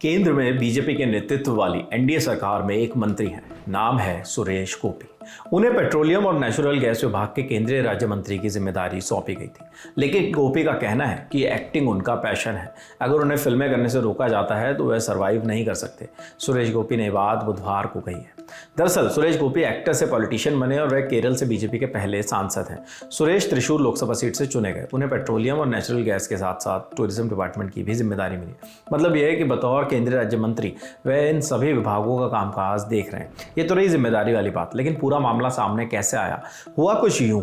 केंद्र में बीजेपी के नेतृत्व वाली एनडीए सरकार में एक मंत्री हैं, नाम है सुरेश गोपी। उन्हें पेट्रोलियम और नेचुरल गैस विभाग के केंद्रीय राज्य मंत्री की जिम्मेदारी सौंपी गई थी। लेकिन गोपी का कहना है कि एक्टिंग उनका पैशन है, अगर उन्हें फिल्में करने से रोका जाता है तो वह सर्वाइव नहीं कर सकते। सुरेश गोपी ने बात बुधवार को कही है। दरअसल सुरेश गोपी एक्टर से पॉलिटिशियन बने और वह केरल से बीजेपी के पहले सांसद हैं। सुरेश त्रिशूर लोकसभा सीट से चुने गए। उन्हें पेट्रोलियम और नेचुरल गैस के साथ साथ टूरिज्म डिपार्टमेंट की भी जिम्मेदारी मिली। मतलब यह है कि बतौर केंद्रीय राज्य मंत्री वह इन सभी विभागों का कामकाज देख रहे हैं। ये तो रही जिम्मेदारी वाली बात, लेकिन पूरा मामला सामने कैसे आया? हुआ कुछ यूं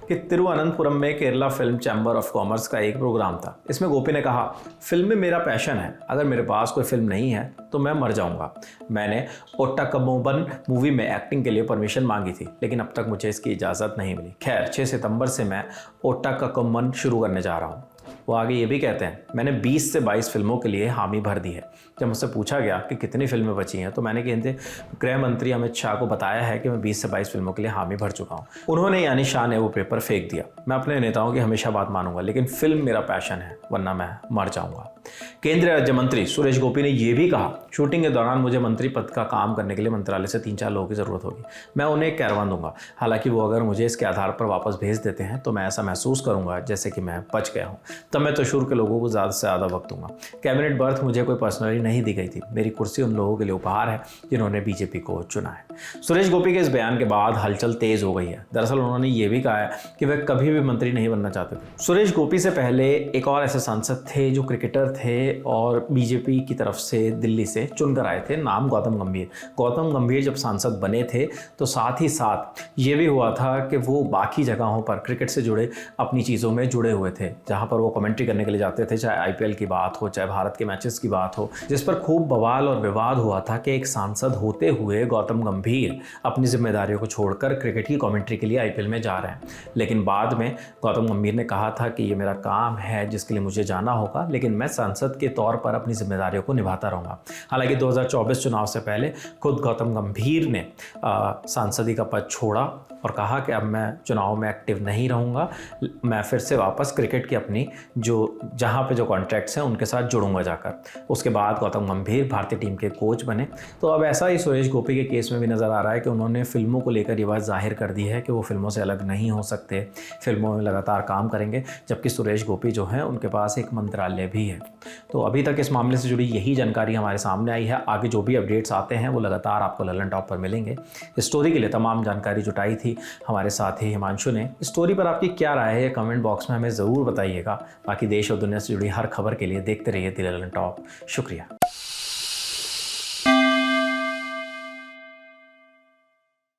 कि तिरुवनंतपुरम में Kerala film chamber of commerce का एक प्रोग्राम था। इसमें गोपी ने कहा, फिल्म मेरा पैशन है, अगर मेरे पास कोई फिल्म नहीं है तो मैं मर जाऊंगा। मैंने ओट्टाकम्मोबन मूवी में एक्टिंग के लिए परमिशन मांगी थी, लेकिन अब तक मुझे इसकी इजाज़त नहीं मिली। खैर 6 सितंबर से मैं ओट्टाकम्मोबन शुरू करने जा रहा हूँ। वो आगे ये भी कहते हैं, मैंने 20 से 22 फिल्मों के लिए हामी भर दी है। जब मुझसे पूछा गया कि कितनी फिल्में बची हैं तो मैंने केंद्रीय गृह मंत्री अमित शाह को बताया है कि मैं 20 से 22 फिल्मों के लिए हामी भर चुका हूँ। उन्होंने यानी शाह ने वो पेपर फेंक दिया। मैं अपने नेताओं की हमेशा बात मानूंगा, लेकिन फिल्म मेरा पैशन है, वरना मैं मर जाऊंगा। केंद्रीय राज्य मंत्री सुरेश गोपी ने यह भी कहा, शूटिंग के दौरान मुझे मंत्री पद का काम करने के लिए मंत्रालय से 3-4 लोगों की जरूरत होगी। मैं उन्हें एक कैरवान दूंगा। हालांकि वो अगर मुझे इसके आधार पर वापस भेज देते हैं तो मैं ऐसा महसूस करूंगा जैसे कि मैं बच गया हूं। तब मैं त्रिशूर के लोगों को ज़्यादा से ज़्यादा वक्त दूंगा। कैबिनेट बर्थ मुझे कोई पर्सनली नहीं दी गई थी। मेरी कुर्सी उन लोगों के लिए उपहार है जिन्होंने बीजेपी को चुना है। सुरेश गोपी के इस बयान के बाद हलचल तेज हो गई है। दरअसल उन्होंने ये भी कहा है कि वह कभी भी मंत्री नहीं बनना चाहते थे। सुरेश गोपी से पहले एक और ऐसे सांसद थे जो क्रिकेटर थे और बीजेपी की तरफ से दिल्ली से चुनकर आए थे, नाम गौतम गंभीर। गौतम गंभीर जब सांसद बने थे तो साथ ही साथ ये भी हुआ था कि वो बाकी जगहों पर क्रिकेट से जुड़े अपनी चीज़ों में जुड़े हुए थे, जहाँ पर वो कमेंट्री करने के लिए जाते थे, चाहे आईपीएल की बात हो, चाहे भारत के मैचेस की बात हो, जिस पर खूब बवाल और विवाद हुआ था कि एक सांसद होते हुए गौतम गंभीर अपनी जिम्मेदारियों को छोड़कर क्रिकेट की कमेंट्री के लिए आईपीएल में जा रहे हैं। लेकिन बाद में गौतम गंभीर ने कहा था कि ये मेरा काम है जिसके लिए मुझे जाना होगा, लेकिन मैं सांसद के तौर पर अपनी जिम्मेदारियों को निभाता रहूँगा। हालांकि 2024 चुनाव से पहले खुद गौतम गंभीर ने सांसदी का पद छोड़ा और कहा कि अब मैं चुनाव में एक्टिव नहीं रहूँगा, मैं फिर से वापस क्रिकेट की अपनी जहाँ पे जो कॉन्ट्रैक्ट्स हैं उनके साथ जुड़ूंगा जाकर। उसके बाद गौतम गंभीर भारतीय टीम के कोच बने। तो अब ऐसा ही सुरेश गोपी के केस में भी नज़र आ रहा है कि उन्होंने फिल्मों को लेकर ये बात जाहिर कर दी है कि वो फिल्मों से अलग नहीं हो सकते, फिल्मों में लगातार काम करेंगे। जबकि सुरेश गोपी जो हैं उनके पास एक मंत्रालय भी है। तो अभी तक इस मामले से जुड़ी यही जानकारी हमारे सामने आई है। आगे जो भी अपडेट्स आते हैं वो लगातार आपको ललन टॉप पर मिलेंगे। इस स्टोरी के लिए तमाम जानकारी जुटाई थी हमारे साथी हिमांशु ने। इस स्टोरी पर आपकी क्या राय है कमेंट बॉक्स में हमें ज़रूर बताइएगा। बाकी देश और दुनिया से जुड़ी हर खबर के लिए देखते रहिए द ललन टॉप। शुक्रिया।